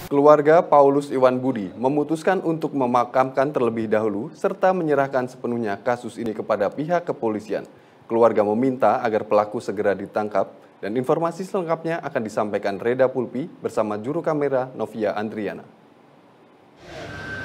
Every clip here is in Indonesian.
Keluarga Paulus Iwan Budi memutuskan untuk memakamkan terlebih dahulu serta menyerahkan sepenuhnya kasus ini kepada pihak kepolisian. Keluarga meminta agar pelaku segera ditangkap dan informasi selengkapnya akan disampaikan Reda Pulpi bersama juru kamera Novia Andriana.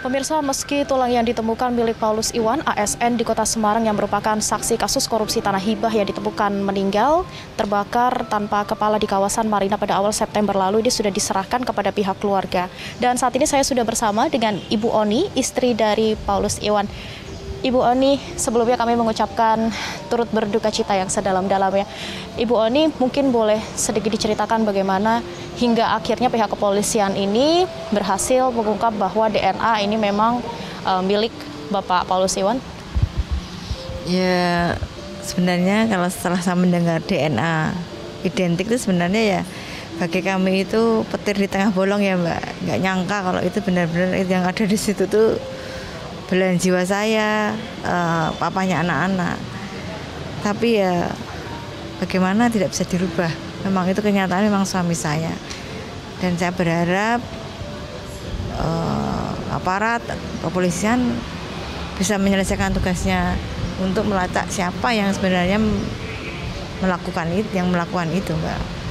Pemirsa, meski tulang yang ditemukan milik Paulus Iwan ASN di Kota Semarang yang merupakan saksi kasus korupsi tanah hibah yang ditemukan meninggal, terbakar tanpa kepala di kawasan Marina pada awal September lalu, ini sudah diserahkan kepada pihak keluarga. Dan saat ini saya sudah bersama dengan Ibu Oni, istri dari Paulus Iwan. Ibu Oni, sebelumnya kami mengucapkan turut berduka cita yang sedalam-dalamnya. Ibu Oni, mungkin boleh sedikit diceritakan bagaimana hingga akhirnya pihak kepolisian ini berhasil mengungkap bahwa DNA ini memang milik Bapak Paulus Iwan? Ya, sebenarnya kalau setelah saya mendengar DNA identik itu sebenarnya ya bagi kami itu petir di tengah bolong ya Mbak. Nggak nyangka kalau itu benar-benar yang ada di situ tuh belahan jiwa saya, papanya anak-anak. Tapi ya bagaimana tidak bisa dirubah. Memang itu kenyataan, memang suami saya. Dan saya berharap aparat kepolisian bisa menyelesaikan tugasnya untuk melacak siapa yang sebenarnya melakukan itu, Mbak.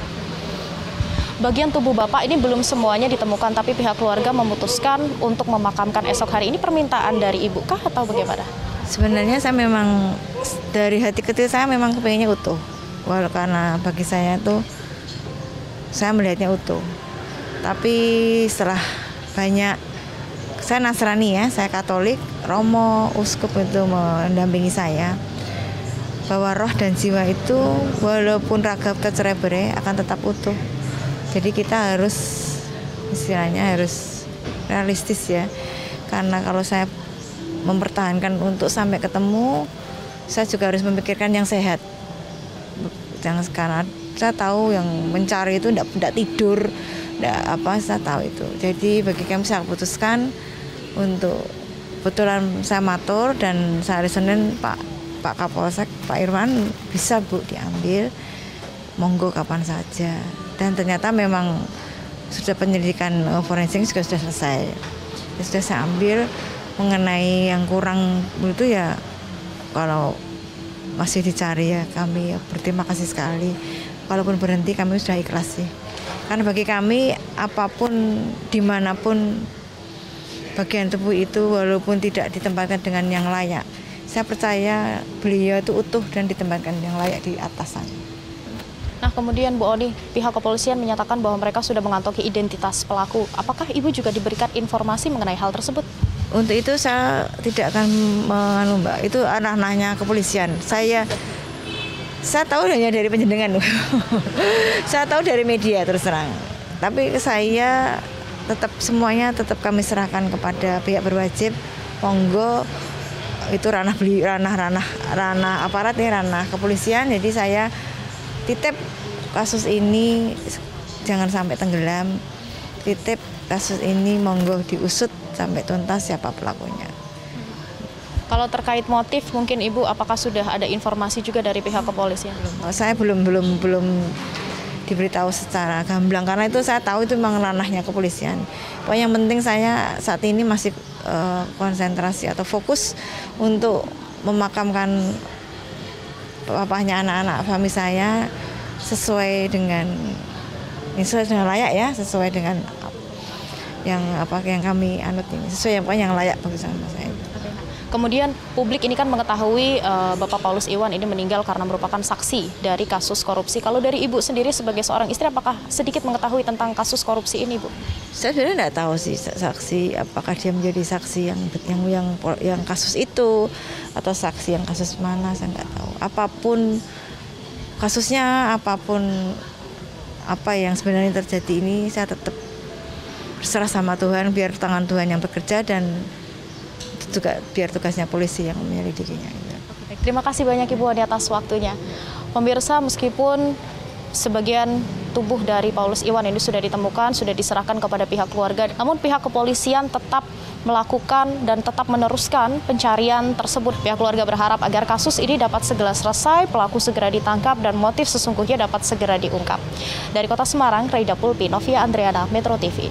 Bagian tubuh Bapak ini belum semuanya ditemukan, tapi pihak keluarga memutuskan untuk memakamkan esok hari. Ini permintaan dari Ibu kah atau bagaimana? Sebenarnya saya memang dari hati kecil saya memang kepengennya utuh. Karena bagi saya tuh saya melihatnya utuh. Tapi setelah banyak, saya Nasrani ya, saya Katolik, Romo, Uskup itu mendampingi saya bahwa roh dan jiwa itu walaupun raga tercerai-berai akan tetap utuh. Jadi kita harus istilahnya harus realistis ya. Karena kalau saya mempertahankan untuk sampai ketemu, saya juga harus memikirkan yang sehat. Jangan sekarang saya tahu yang mencari itu tidak tidur, saya tahu itu. Jadi bagi kami saya putuskan untuk kebetulan saya matur dan hari Senin Pak Kapolsek Pak Irwan bisa Bu diambil, monggo kapan saja. Dan ternyata memang sudah penyelidikan forensik juga sudah selesai. Sudah saya ambil mengenai yang kurang itu ya kalau masih dicari ya kami berterima kasih sekali. Walaupun berhenti kami sudah ikhlas sih. Karena bagi kami apapun dimanapun bagian tubuh itu walaupun tidak ditempatkan dengan yang layak, saya percaya beliau itu utuh dan ditempatkan yang layak di atas sana. Nah, kemudian Bu Oni, pihak kepolisian menyatakan bahwa mereka sudah mengantongi identitas pelaku. Apakah Ibu juga diberikan informasi mengenai hal tersebut? Untuk itu saya tidak akan Mbak. Itu ranahnya kepolisian. Saya tahu hanya dari penjenengan. Saya tahu dari media terus terang. Tapi saya semuanya tetap kami serahkan kepada pihak berwajib. Monggo itu ranah aparat ya, ranah kepolisian. Jadi saya titip kasus ini jangan sampai tenggelam. Titip kasus ini monggo diusut sampai tuntas siapa pelakunya. Kalau terkait motif mungkin Ibu apakah sudah ada informasi juga dari pihak kepolisian? Saya belum diberitahu secara gamblang karena itu saya tahu itu memang ranahnya kepolisian. Pokoknya yang penting saya saat ini masih konsentrasi atau fokus untuk memakamkan bapaknya anak-anak suami saya sesuai dengan layak ya, sesuai dengan yang kami anut ini, sesuai yang layak bagi sama saya. Kemudian publik ini kan mengetahui Bapak Paulus Iwan ini meninggal karena merupakan saksi dari kasus korupsi. Kalau dari Ibu sendiri sebagai seorang istri, apakah sedikit mengetahui tentang kasus korupsi ini, Bu? Saya sebenarnya tidak tahu sih saksi apakah dia menjadi saksi yang kasus itu atau saksi yang kasus mana, saya nggak tahu. Apapun kasusnya, apapun apa yang sebenarnya terjadi ini, saya tetap berserah sama Tuhan, biar tangan Tuhan yang bekerja dan itu juga biar tugasnya polisi yang menyelidikinya. Terima kasih banyak Ibu Oni atas waktunya. Pemirsa, meskipun sebagian tubuh dari Paulus Iwan ini sudah ditemukan, sudah diserahkan kepada pihak keluarga, namun pihak kepolisian tetap melakukan dan tetap meneruskan pencarian tersebut. Pihak keluarga berharap agar kasus ini dapat segera selesai, pelaku segera ditangkap, dan motif sesungguhnya dapat segera diungkap. Dari Kota Semarang, Reda Pulpi, Novia Andriana, Metro TV.